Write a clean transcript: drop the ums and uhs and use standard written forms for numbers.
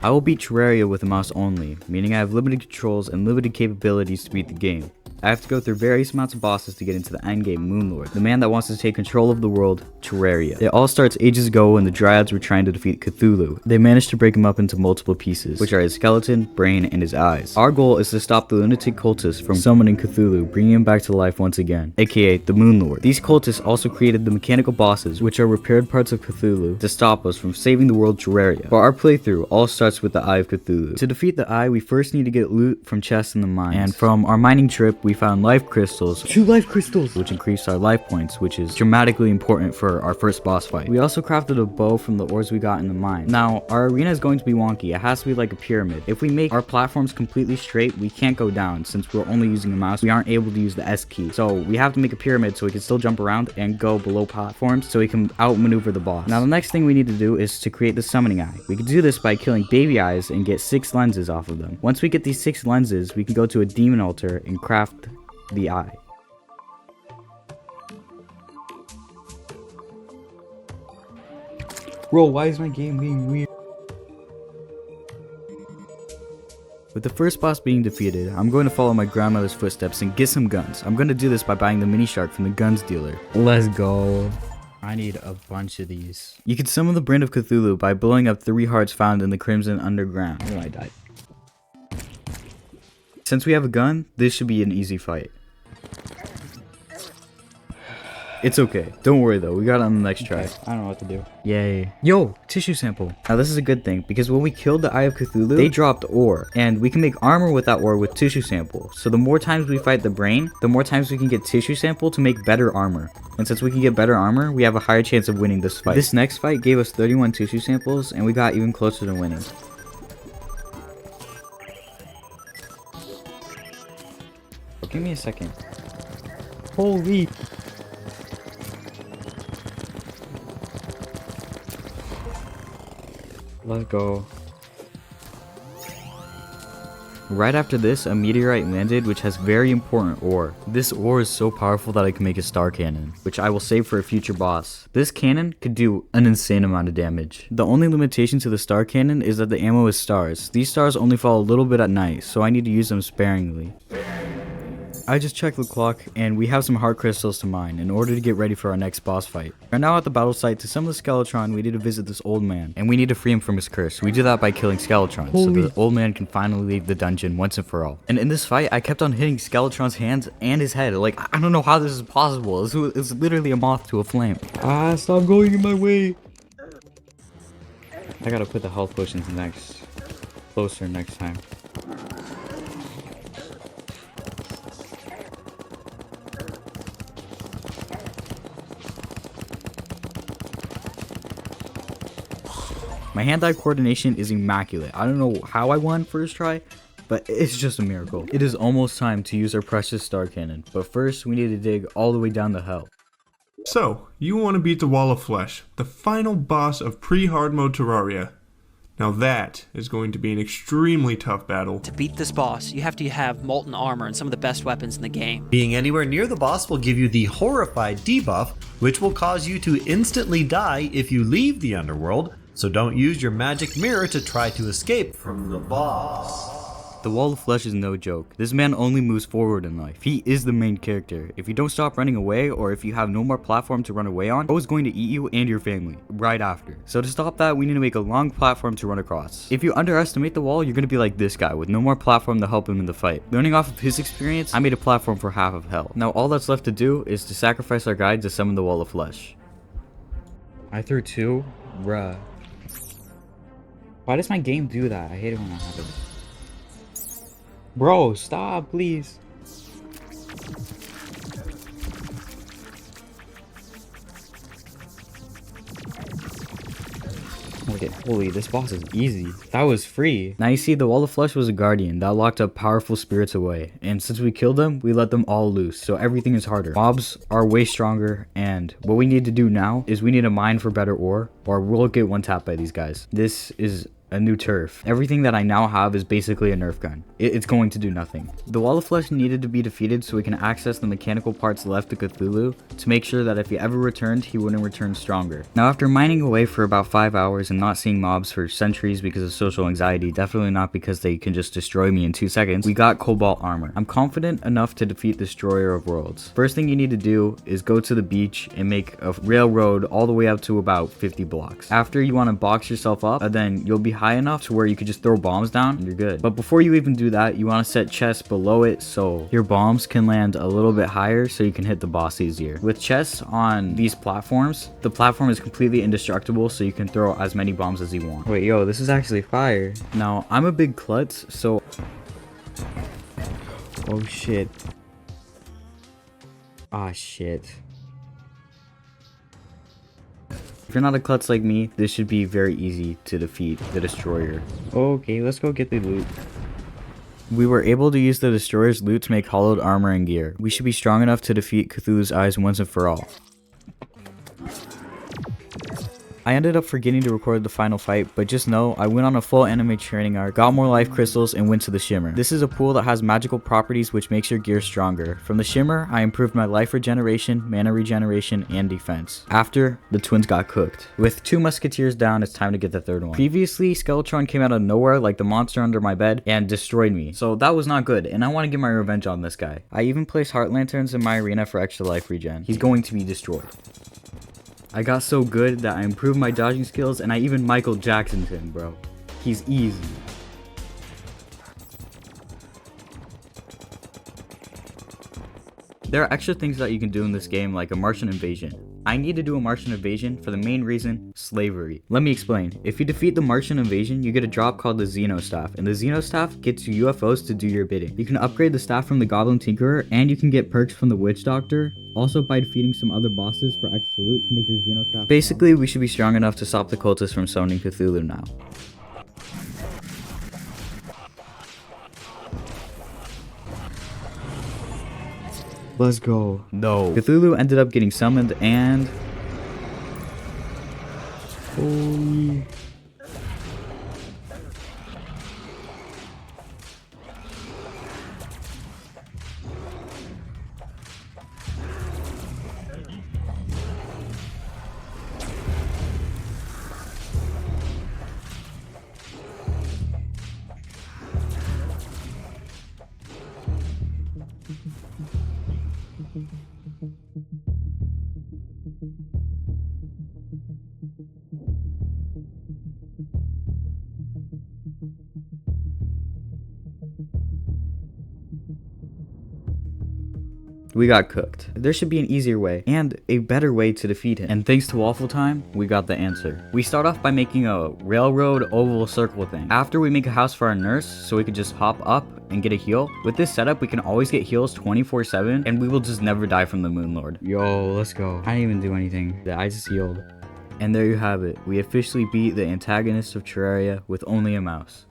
I will beat Terraria with a mouse only, meaning I have limited controls and limited capabilities to beat the game. I have to go through various amounts of bosses to get into the endgame Moonlord, the man that wants to take control of the world, Terraria. It all starts ages ago when the Dryads were trying to defeat Cthulhu. They managed to break him up into multiple pieces, which are his skeleton, brain, and his eyes. Our goal is to stop the lunatic cultists from summoning Cthulhu, bringing him back to life once again, aka the Moonlord. These cultists also created the mechanical bosses, which are repaired parts of Cthulhu, to stop us from saving the world Terraria. But our playthrough all starts with the Eye of Cthulhu. To defeat the Eye, we first need to get loot from chests in the mines, and from our mining trip, we found life crystals, 2 life crystals, which increase our life points, which is dramatically important for our first boss fight. We also crafted a bow from the ores we got in the mine. Now, our arena is going to be wonky. It has to be like a pyramid. If we make our platforms completely straight, we can't go down. Since we're only using a mouse, we aren't able to use the S key. So we have to make a pyramid so we can still jump around and go below platforms so we can outmaneuver the boss. Now, the next thing we need to do is to create the summoning eye. We can do this by killing baby eyes and get 6 lenses off of them. Once we get these 6 lenses, we can go to a demon altar and craft the eye. Bro, why is my game being weird? With the first boss being defeated, I'm going to follow my grandmother's footsteps and get some guns. I'm going to do this by buying the mini shark from the guns dealer. Let's go. I need a bunch of these. You can summon the Brain of Cthulhu by blowing up 3 hearts found in the Crimson Underground. Oh, I died. Since we have a gun, this should be an easy fight. It's okay. Don't worry though, we got it on the next try. I don't know what to do. Yay. Yo, tissue sample. Now this is a good thing, because when we killed the Eye of Cthulhu, they dropped ore. And we can make armor with that ore with tissue sample. So the more times we fight the brain, the more times we can get tissue sample to make better armor. And since we can get better armor, we have a higher chance of winning this fight. This next fight gave us 31 tissue samples, and we got even closer to winning. Oh, give me a second. Holy... Let's go. Right after this, a meteorite landed which has very important ore. This ore is so powerful that I can make a star cannon, which I will save for a future boss. This cannon could do an insane amount of damage. The only limitation to the star cannon is that the ammo is stars. These stars only fall a little bit at night, so I need to use them sparingly. I just checked the clock, and we have some heart crystals to mine in order to get ready for our next boss fight. We're now at the battle site. To summon the Skeletron, we need to visit this old man, and we need to free him from his curse. We do that by killing Skeletron, so the old man can finally leave the dungeon once and for all. And in this fight, I kept on hitting Skeletron's hands and his head. Like, I don't know how this is possible. It's literally a moth to a flame. Ah, stop going in my way. I gotta put the health potions closer next time. My hand-eye coordination is immaculate. I don't know how I won first try, but it's just a miracle. It is almost time to use our precious star cannon, but first we need to dig all the way down to hell. So, you want to beat the Wall of Flesh, the final boss of pre-Hardmode Terraria. Now that is going to be an extremely tough battle. To beat this boss, you have to have molten armor and some of the best weapons in the game. Being anywhere near the boss will give you the Horrified debuff, which will cause you to instantly die if you leave the underworld, so don't use your magic mirror to try to escape from the boss. The Wall of Flesh is no joke. This man only moves forward in life. He is the main character. If you don't stop running away, or if you have no more platform to run away on, Bo is going to eat you and your family right after. So to stop that, we need to make a long platform to run across. If you underestimate the wall, you're going to be like this guy with no more platform to help him in the fight. Learning off of his experience, I made a platform for half of hell. Now all that's left to do is to sacrifice our guide to summon the Wall of Flesh. I threw 2? Bruh. Why does my game do that? I hate it when that happens. Bro, stop, please. Okay, holy, this boss is easy. That was free. Now you see, the Wall of Flesh was a guardian that locked up powerful spirits away. And since we killed them, we let them all loose. So everything is harder. Mobs are way stronger. And what we need to do now is we need to mine for better ore, or we'll get one tapped by these guys. This is a new turf. Everything that I now have is basically a Nerf gun. It's going to do nothing. The Wall of Flesh needed to be defeated so we can access the mechanical parts left to Cthulhu to make sure that if he ever returned, he wouldn't return stronger. Now, after mining away for about 5 hours and not seeing mobs for centuries because of social anxiety, definitely not because they can just destroy me in 2 seconds, we got Cobalt Armor. I'm confident enough to defeat Destroyer of Worlds. First thing you need to do is go to the beach and make a railroad all the way up to about 50 blocks. After, you want to box yourself up, and then you'll be high enough to where you could just throw bombs down and you're good. But before you even do that, you want to set chests below it so your bombs can land a little bit higher so you can hit the boss easier. With chests on these platforms, the platform is completely indestructible so you can throw as many bombs as you want. Wait, yo, this is actually fire. Now, I'm a big klutz, so... Oh shit. Ah shit. If you're not a klutz like me, this should be very easy to defeat the Destroyer. Okay, let's go get the loot. We were able to use the Destroyer's loot to make hollowed armor and gear. We should be strong enough to defeat Cthulhu's Eyes once and for all. I ended up forgetting to record the final fight, but just know I went on a full anime training arc, got more life crystals, and went to the Shimmer. This is a pool that has magical properties which makes your gear stronger. From the Shimmer, I improved my life regeneration, mana regeneration, and defense. After, the twins got cooked. With 2 musketeers down, it's time to get the 3rd one. Previously, Skeletron came out of nowhere like the monster under my bed and destroyed me, so that was not good, and I want to get my revenge on this guy. I even placed heart lanterns in my arena for extra life regen. He's going to be destroyed. I got so good that I improved my dodging skills and I even Michael Jacksoned him, bro. He's easy. There are extra things that you can do in this game like a Martian invasion. I need to do a Martian invasion for the main reason, slavery. Let me explain. If you defeat the Martian invasion, you get a drop called the Xeno Staff, and the Xeno Staff gets you UFOs to do your bidding. You can upgrade the staff from the Goblin Tinkerer, and you can get perks from the Witch Doctor, also by defeating some other bosses for extra loot to make your Xeno Staff. Basically, we should be strong enough to stop the cultists from summoning Cthulhu now. Let's go. No. Cthulhu ended up getting summoned and... Holy... We got cooked. There should be an easier way and a better way to defeat him. And thanks to Waffle Time, we got the answer. We start off by making a railroad oval circle thing. After, we make a house for our nurse so we could just hop up and get a heal. With this setup, we can always get heals 24/7 and we will just never die from the Moon Lord. Yo, let's go. I didn't even do anything. I just healed. And there you have it. We officially beat the antagonist of Terraria with only a mouse.